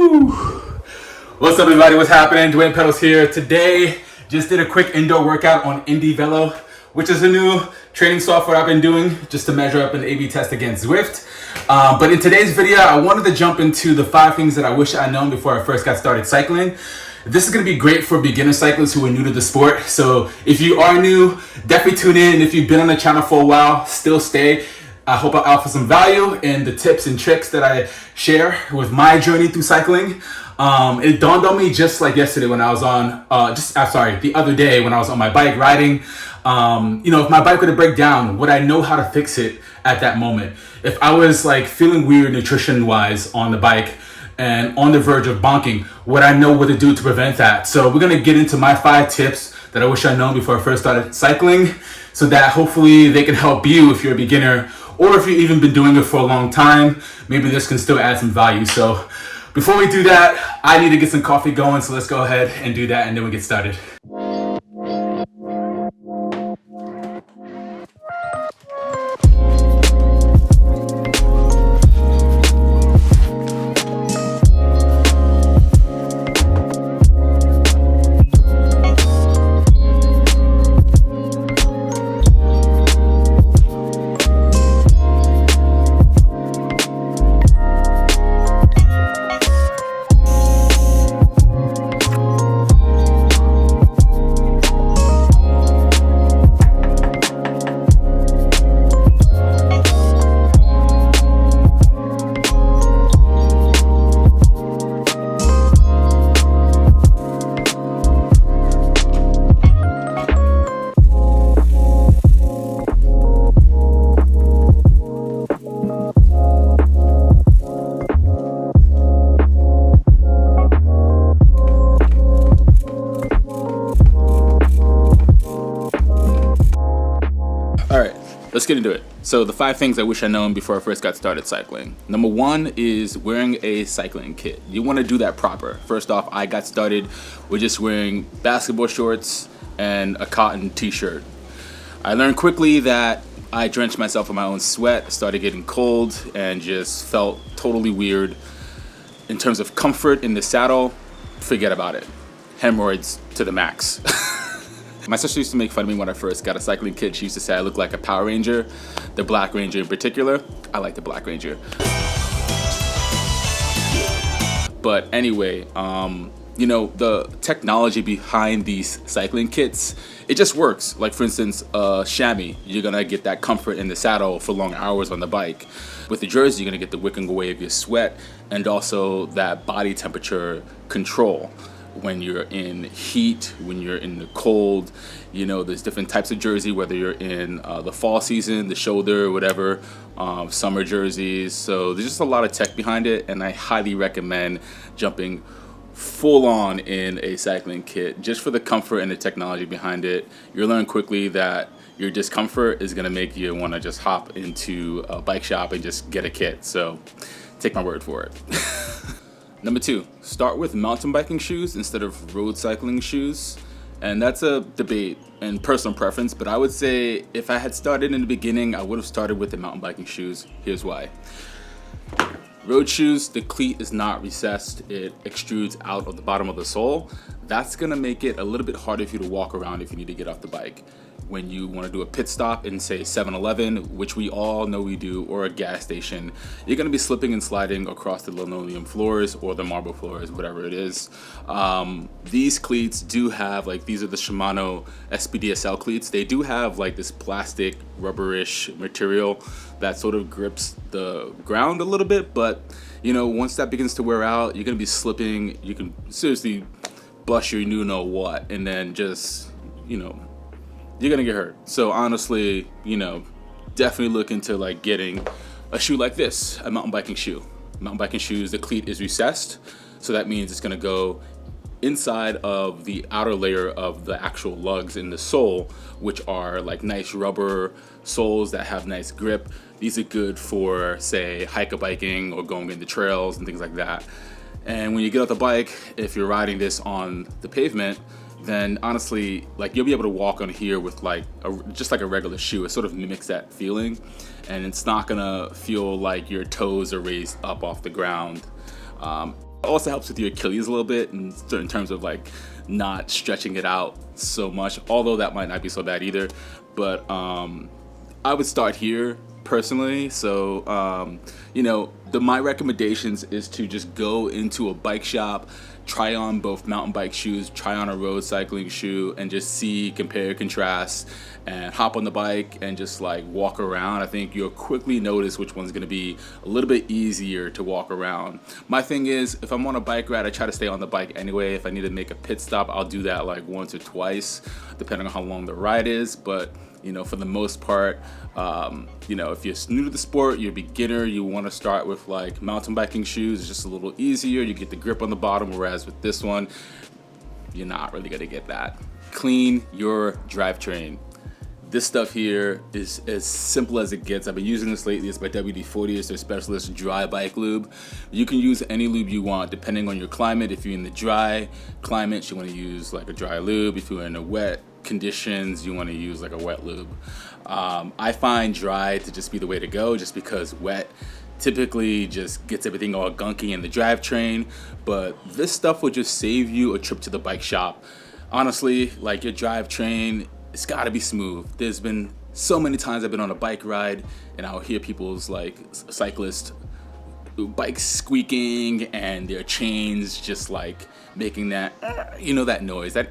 Woo! What's up, everybody? What's happening? Dwayne Pedals here. Today, just did a quick indoor workout on Indie Velo, which is a new training software I've been doing just to measure up an A/B test against Zwift. But in today's video, I wanted to jump into the 5 things that I wish I'd known before I first got started cycling. This is going to be great for beginner cyclists who are new to the sport. So if you are new, definitely tune in. If you've been on the channel for a while, still stay. I hope I offer some value in the tips and tricks that I share with my journey through cycling. It dawned on me just like yesterday when I was on, the other day when I was on my bike riding. If my bike were to break down, would I know how to fix it at that moment? If I was like feeling weird nutrition wise on the bike and on the verge of bonking, would I know what to do to prevent that? So we're gonna get into my 5 tips that I wish I'd known before I first started cycling, so that hopefully they can help you if you're a beginner, or if you've even been doing it for a long time. Maybe this can still add some value. So before we do that, I need to get some coffee going, so let's go ahead and do that and then we get started. Let's get into it. So the 5 things I wish I'd known before I first got started cycling. Number 1 is wearing a cycling kit. You want to do that proper. First off, I got started with just wearing basketball shorts and a cotton t-shirt. I learned quickly that I drenched myself in my own sweat, started getting cold, and just felt totally weird. In terms of comfort in the saddle, forget about it. Hemorrhoids to the max. My sister used to make fun of me when I first got a cycling kit. She used to say I look like a Power Ranger, the Black Ranger in particular. I like the Black Ranger. But anyway, the technology behind these cycling kits, it just works. Like for instance, chamois, you're gonna get that comfort in the saddle for long hours on the bike. With the jersey, you're gonna get the wicking away of your sweat and also that body temperature control. When you're in heat, when you're in the cold, there's different types of jersey, whether you're in the fall season, the shoulder, whatever, summer jerseys. So there's just a lot of tech behind it, and I highly recommend jumping full on in a cycling kit just for the comfort and the technology behind it. You'll learn quickly that your discomfort is gonna make you wanna just hop into a bike shop and just get a kit. So take my word for it. Number 2, start with mountain biking shoes instead of road cycling shoes. And that's a debate and personal preference, but I would say if I had started in the beginning, I would have started with the mountain biking shoes. Here's why. Road shoes, the cleat is not recessed. It extrudes out of the bottom of the sole. That's gonna make it a little bit harder for you to walk around if you need to get off the bike. When you want to do a pit stop in, say, 7-Eleven, which we all know we do, or a gas station, you're going to be slipping and sliding across the linoleum floors or the marble floors, whatever it is. These cleats do have, these are the Shimano SPDSL cleats. They do have this plastic rubberish material that sort of grips the ground a little bit, but once that begins to wear out, you're going to be slipping. You can seriously bust your you-know-what, and then just, you're gonna get hurt. So honestly, definitely look into getting a shoe like this, a mountain biking shoe. Mountain biking shoes, the cleat is recessed, so that means it's gonna go inside of the outer layer of the actual lugs in the sole, which are nice rubber soles that have nice grip. These are good for, say, hiker biking or going into trails and things like that. And when you get off the bike, if you're riding this on the pavement, then honestly, you'll be able to walk on here with just like a regular shoe. It sort of mimics that feeling, and it's not gonna feel like your toes are raised up off the ground. Also helps with your Achilles a little bit in certain terms of like not stretching it out so much, although that might not be so bad either. But I would start here personally. So my recommendations is to just go into a bike shop, try on both mountain bike shoes, try on a road cycling shoe, and just see, compare, contrast, and hop on the bike and just like walk around. I think you'll quickly notice which one's going to be a little bit easier to walk around. My thing is, if I'm on a bike ride, I try to stay on the bike anyway. If I need to make a pit stop, I'll do that like once or twice, depending on how long the ride is. But for the most part, if you're new to the sport, you're a beginner, you want to start with like mountain biking shoes. It's just a little easier. You get the grip on the bottom, whereas with this one, you're not really going to get that. Clean your drivetrain. This stuff here is as simple as it gets. I've been using this lately. It's by WD-40. It's their specialist dry bike lube. You can use any lube you want depending on your climate. If you're in the dry climate, you want to use like a dry lube. If you're in a wet conditions, you want to use like a wet lube. I find dry to just be the way to go, just because wet typically just gets everything all gunky in the drivetrain. But this stuff will just save you a trip to the bike shop. Honestly, like your drivetrain, it's got to be smooth. There's been so many times I've been on a bike ride and I'll hear people's like cyclist bikes squeaking and their chains just like making that that noise, that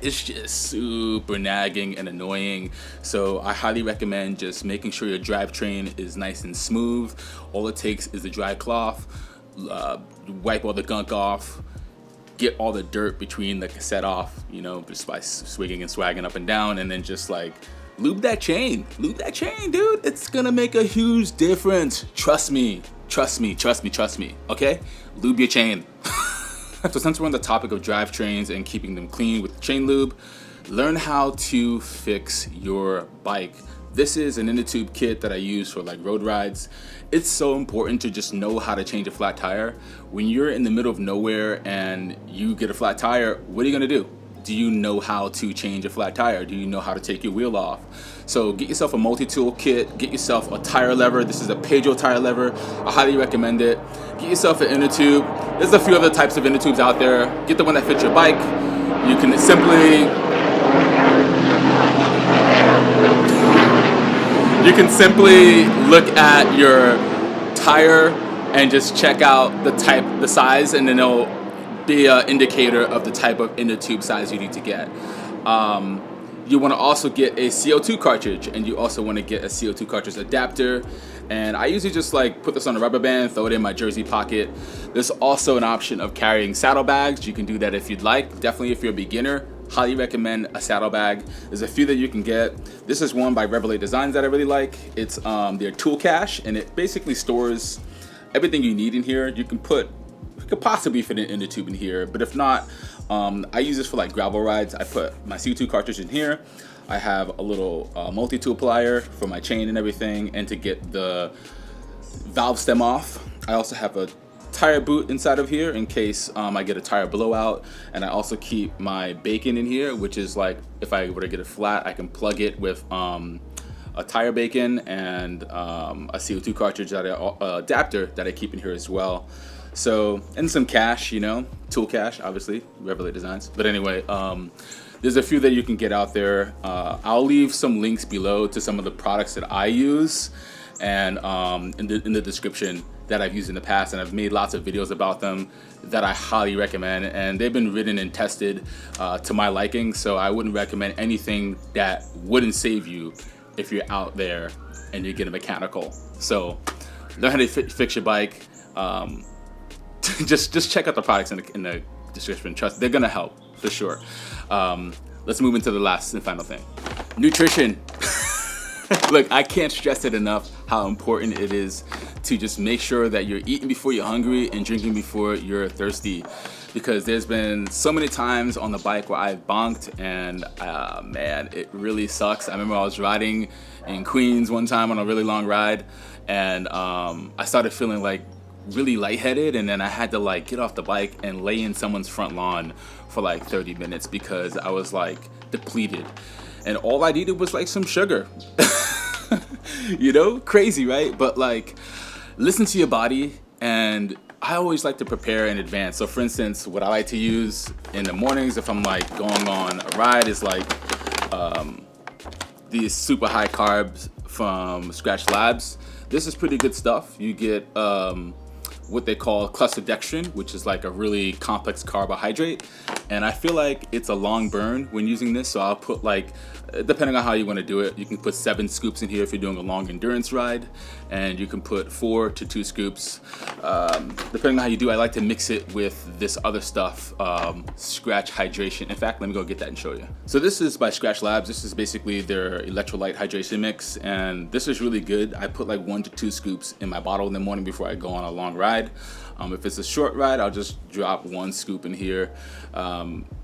it's just super nagging and annoying. So I highly recommend just making sure your drivetrain is nice and smooth. All it takes is a dry cloth, wipe all the gunk off, get all the dirt between the cassette off, just by swigging and swagging up and down, and then just like lube that chain, dude. It's gonna make a huge difference. Trust me, okay? Lube your chain. So since we're on the topic of drivetrains and keeping them clean with chain lube, learn how to fix your bike. This is an inner tube kit that I use for like road rides. It's so important to just know how to change a flat tire. When you're in the middle of nowhere and you get a flat tire, what are you gonna do? Do you know how to change a flat tire? Do you know how to take your wheel off? So get yourself a multi-tool kit, get yourself a tire lever. This is a Pedro tire lever. I highly recommend it. Get yourself an inner tube. There's a few other types of inner tubes out there. Get the one that fits your bike. You can simply look at your tire and just check out the type, the size, and then it'll be an indicator of the type of inner tube size you need to get. You want to also get a CO2 cartridge, and you also want to get a CO2 cartridge adapter. And I usually just like put this on a rubber band, throw it in my jersey pocket. There's also an option of carrying saddlebags. You can do that if you'd like. Definitely if you're a beginner, highly recommend a saddlebag. There's a few that you can get. This is one by Revelate Designs that I really like. It's their tool cache, and it basically stores everything you need in here. You could possibly fit an inner tube in here, but if not, I use this for like gravel rides. I put my CO2 cartridge in here. I have a little multi-tool plier for my chain and everything, and to get the valve stem off. I also have a tire boot inside of here in case I get a tire blowout, and I also keep my bacon in here, which is like if I were to get it flat, I can plug it with a tire bacon and a CO2 cartridge adapter that I keep in here as well. So, and some cash, tool cache, obviously, Revelate Designs. But anyway, there's a few that you can get out there. I'll leave some links below to some of the products that I use, and in the description that I've used in the past, and I've made lots of videos about them that I highly recommend, and they've been ridden and tested to my liking. So I wouldn't recommend anything that wouldn't save you if you're out there and you're getting mechanical. So learn how to fix your bike. Just check out the products in the description. Trust, they're gonna help for sure. Let's move into the last and final thing. Nutrition. Look, I can't stress it enough how important it is to just make sure that you're eating before you're hungry and drinking before you're thirsty. Because there's been so many times on the bike where I've bonked, and man, it really sucks. I remember I was riding in Queens one time on a really long ride, and I started feeling like really lightheaded, and then I had to like get off the bike and lay in someone's front lawn for like 30 minutes because I was like depleted, and all I needed was like some sugar. Crazy, right? But like, listen to your body. And I always like to prepare in advance. So for instance, what I like to use in the mornings if I'm like going on a ride is like these super high carbs from Scratch Labs. This is pretty good stuff. You get what they call clusterdextrin, which is like a really complex carbohydrate. And I feel like it's a long burn when using this. So I'll put like, depending on how you want to do it, you can put 7 scoops in here if you're doing a long endurance ride. And you can put 4 to 2 scoops. Depending on how you do, I like to mix it with this other stuff, Scratch Hydration. In fact, let me go get that and show you. So this is by Scratch Labs. This is basically their electrolyte hydration mix. And this is really good. I put like 1 to 2 scoops in my bottle in the morning before I go on a long ride. If it's a short ride, I'll just drop 1 scoop in here.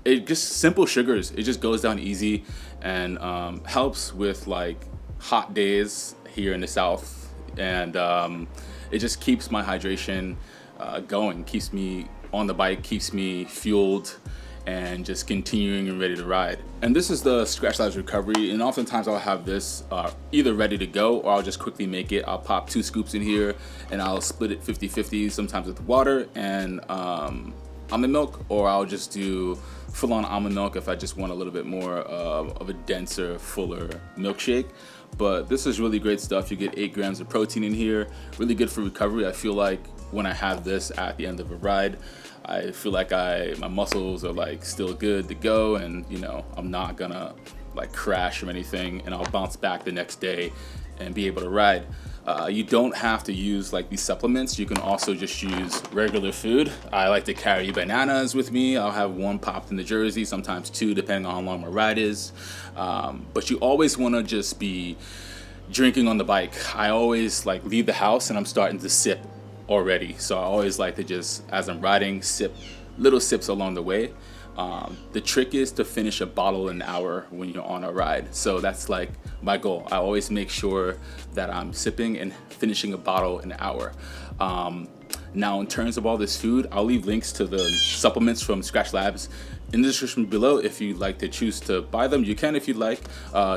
It just simple sugars. It just goes down easy and helps with like hot days here in the South. And it just keeps my hydration going, keeps me on the bike, keeps me fueled, and just continuing and ready to ride. And this is the Scratch Labs Recovery, and oftentimes I'll have this either ready to go or I'll just quickly make it. I'll pop 2 scoops in here and I'll split it 50-50, sometimes with water and almond milk, or I'll just do full-on almond milk if I just want a little bit more of a denser, fuller milkshake. But this is really great stuff. You get 8 grams of protein in here, really good for recovery. I feel like when I have this at the end of a ride, I feel like my muscles are like still good to go, and you know, I'm not gonna like crash or anything, and I'll bounce back the next day and be able to ride. You don't have to use like these supplements. You can also just use regular food. I like to carry bananas with me. I'll have 1 popped in the jersey, sometimes 2 depending on how long my ride is. But you always want to just be drinking on the bike. I always like leave the house and I'm starting to sip already. So I always like to just, as I'm riding, sip little sips along the way. The trick is to finish a bottle an hour when you're on a ride. So that's like my goal. I always make sure that I'm sipping and finishing a bottle an hour. Now in terms of all this food, I'll leave links to the supplements from Scratch Labs in the description below. If you'd like to choose to buy them, you can if you'd like.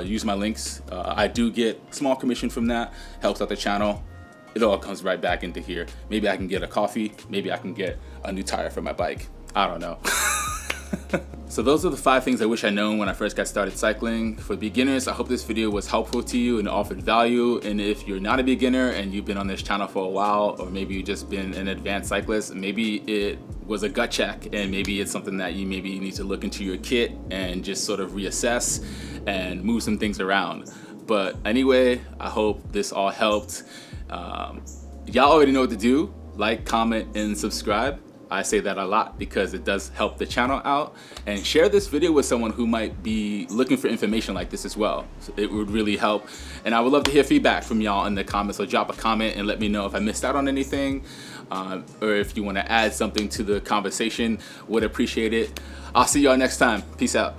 Use my links. I do get small commission from that. Helps out the channel. It all comes right back into here. Maybe I can get a coffee. Maybe I can get a new tire for my bike. I don't know. So those are the 5 things I wish I'd known when I first got started cycling. For beginners, I hope this video was helpful to you and offered value. And if you're not a beginner and you've been on this channel for a while, or maybe you've just been an advanced cyclist, maybe it was a gut check and maybe it's something that you maybe need to look into your kit and just sort of reassess and move some things around. But anyway, I hope this all helped. Y'all already know what to do. Like, comment, and subscribe. I say that a lot because it does help the channel out. And share this video with someone who might be looking for information like this as well. So it would really help. And I would love to hear feedback from y'all in the comments. So drop a comment and let me know if I missed out on anything, or if you want to add something to the conversation. Would appreciate it. I'll see y'all next time. Peace out.